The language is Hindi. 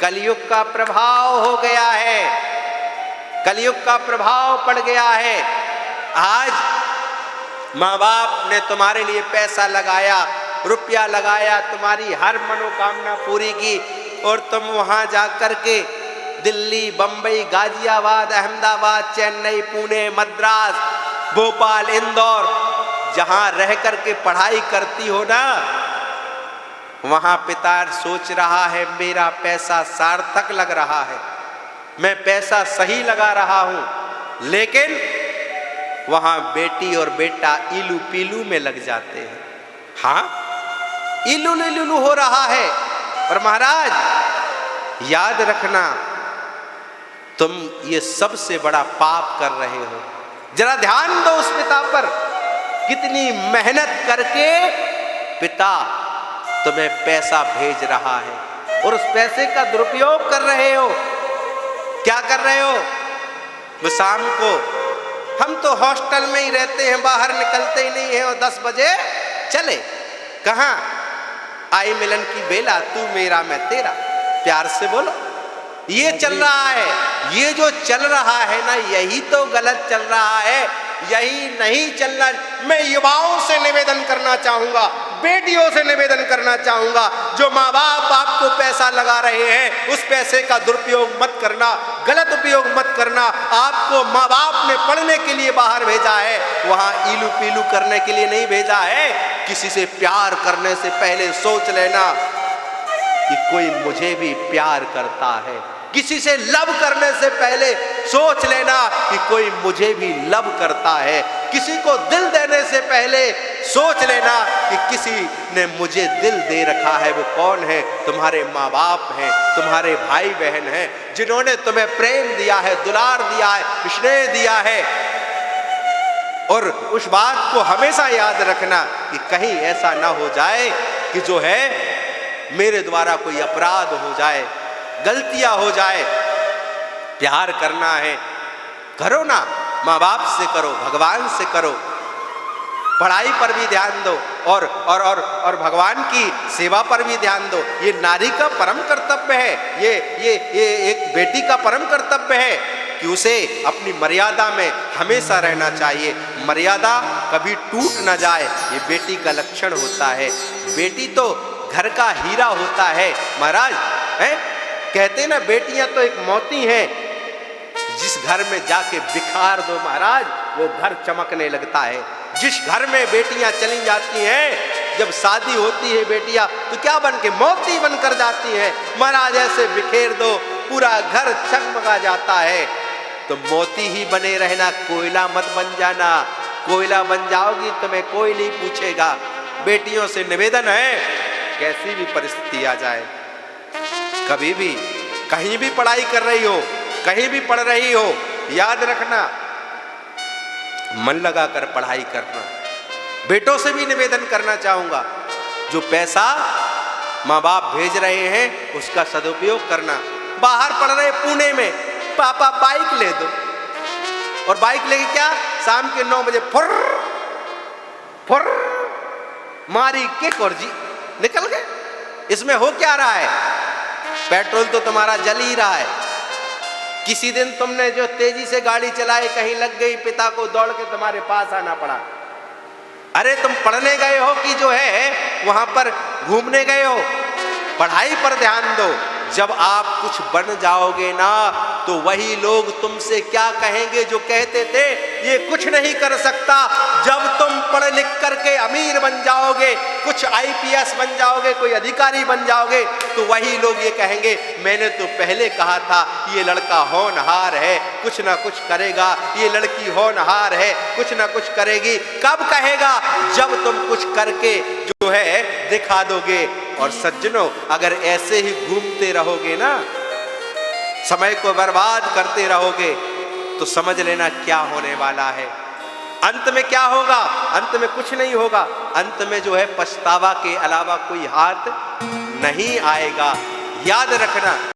कलयुग का प्रभाव हो गया है, कलयुग का प्रभाव पड़ गया है। आज माँ बाप ने तुम्हारे लिए पैसा लगाया, रुपया लगाया, तुम्हारी हर मनोकामना पूरी की, और तुम वहां जाकर के दिल्ली, बंबई, गाजियाबाद, अहमदाबाद, चेन्नई, पुणे, मद्रास, भोपाल, इंदौर, जहां रह करके पढ़ाई करती हो ना, वहां पिता सोच रहा है मेरा पैसा सार्थक लग रहा है, मैं पैसा सही लगा रहा हूं, लेकिन वहां बेटी और बेटा इलू पीलू में लग जाते हैं। हाँ, इलू इलू हो रहा है। पर महाराज याद रखना, तुम ये सबसे बड़ा पाप कर रहे हो। जरा ध्यान दो उस पिता पर, कितनी मेहनत करके पिता तुम्हें पैसा भेज रहा है और उस पैसे का दुरुपयोग कर रहे हो। क्या कर रहे हो? वो शाम को, हम तो हॉस्टल में ही रहते हैं, बाहर निकलते ही नहीं है, और 10 बजे चले, कहाँ? आई मिलन की बेला, तू मेरा मैं तेरा, प्यार से बोलो। ये चल रहा है, ये जो चल रहा है ना, यही तो गलत चल रहा है, यही नहीं चलना। मैं युवाओं से निवेदन करना चाहूंगा, बेटियों से निवेदन करना चाहूंगा, जो माँ बाप आपको पैसा लगा रहे हैं, उस पैसे का दुरुपयोग मत करना, गलत उपयोग मत करना। आपको माँ बाप ने पढ़ने के लिए बाहर भेजा है, वहां इलू पीलू करने के लिए नहीं भेजा है। किसी से प्यार करने से पहले सोच लेना कि कोई मुझे भी प्यार करता है। किसी से लव करने से पहले सोच लेना कि कोई मुझे भी लव करता है। किसी को दिल देने से पहले सोच लेना कि किसी ने मुझे दिल दे रखा है। वो कौन है? तुम्हारे माँ बाप हैं, तुम्हारे भाई बहन हैं, जिन्होंने तुम्हें प्रेम दिया है, दुलार दिया है, स्नेह दिया है। और उस बात को हमेशा याद रखना कि कहीं ऐसा ना हो जाए कि जो है मेरे द्वारा कोई अपराध हो जाए, गलतियां हो जाए। प्यार करना है, करो ना, माँ बाप से करो, भगवान से करो, पढ़ाई पर भी ध्यान दो, और भगवान की सेवा पर भी ध्यान दो। ये नारी का परम कर्तव्य है, ये एक बेटी का परम कर्तव्य है कि उसे अपनी मर्यादा में हमेशा रहना चाहिए। मर्यादा कभी टूट ना जाए, ये बेटी का लक्षण होता है। बेटी तो घर का हीरा होता है महाराज, है? कहते ना, बेटियां तो एक मोती हैं, जिस घर में जाके बिखार दो महाराज, वो घर चमकने लगता है। जिस घर में बेटियां चली जाती हैं, जब शादी होती है बेटियां, तो क्या बन के? मोती बनकर जाती हैं महाराज। ऐसे बिखेर दो, पूरा घर चमका जाता है। तो मोती ही बने रहना, कोयला मत बन जाना। कोयला बन जाओगी तुम्हें कोई नहीं पूछेगा। बेटियों से निवेदन है, कैसी भी परिस्थिति आ जाए, कभी भी कहीं भी पढ़ाई कर रही हो, कहीं भी पढ़ रही हो, याद रखना मन लगाकर पढ़ाई करना। बेटों से भी निवेदन करना चाहूंगा, जो पैसा माँ बाप भेज रहे हैं उसका सदुपयोग करना। बाहर पढ़ रहे पुणे में, पापा बाइक ले दो, और बाइक लेके क्या, शाम के 9 बजे फुर फुर मारी किक और जी निकल गए। इसमें हो क्या रहा है? पेट्रोल तो तुम्हारा जल ही रहा है। किसी दिन तुमने जो तेजी से गाड़ी चलाई, कहीं लग गई, पिता को दौड़ के तुम्हारे पास आना पड़ा। अरे तुम पढ़ने गए हो कि जो है वहां पर घूमने गए हो? पढ़ाई पर ध्यान दो। जब आप कुछ बन जाओगे ना, तो वही लोग तुमसे क्या कहेंगे जो कहते थे ये कुछ नहीं कर सकता। जब तुम पढ़ लिख करके अमीर बन जाओगे, कुछ IPS बन जाओगे, कोई अधिकारी बन जाओगे, तो वही लोग ये कहेंगे मैंने तो पहले कहा था ये लड़का होनहार है, कुछ ना कुछ करेगा, ये लड़की होनहार है, कुछ ना कुछ करेगी। कब कहेगा? जब तुम कुछ करके जो है दिखा दोगे। और सज्जनों, अगर ऐसे ही घूमते रहोगे ना, समय को बर्बाद करते रहोगे, तो समझ लेना क्या होने वाला है। अंत में क्या होगा? अंत में कुछ नहीं होगा। अंत में जो है पछतावा के अलावा कोई हाथ नहीं आएगा। याद रखना।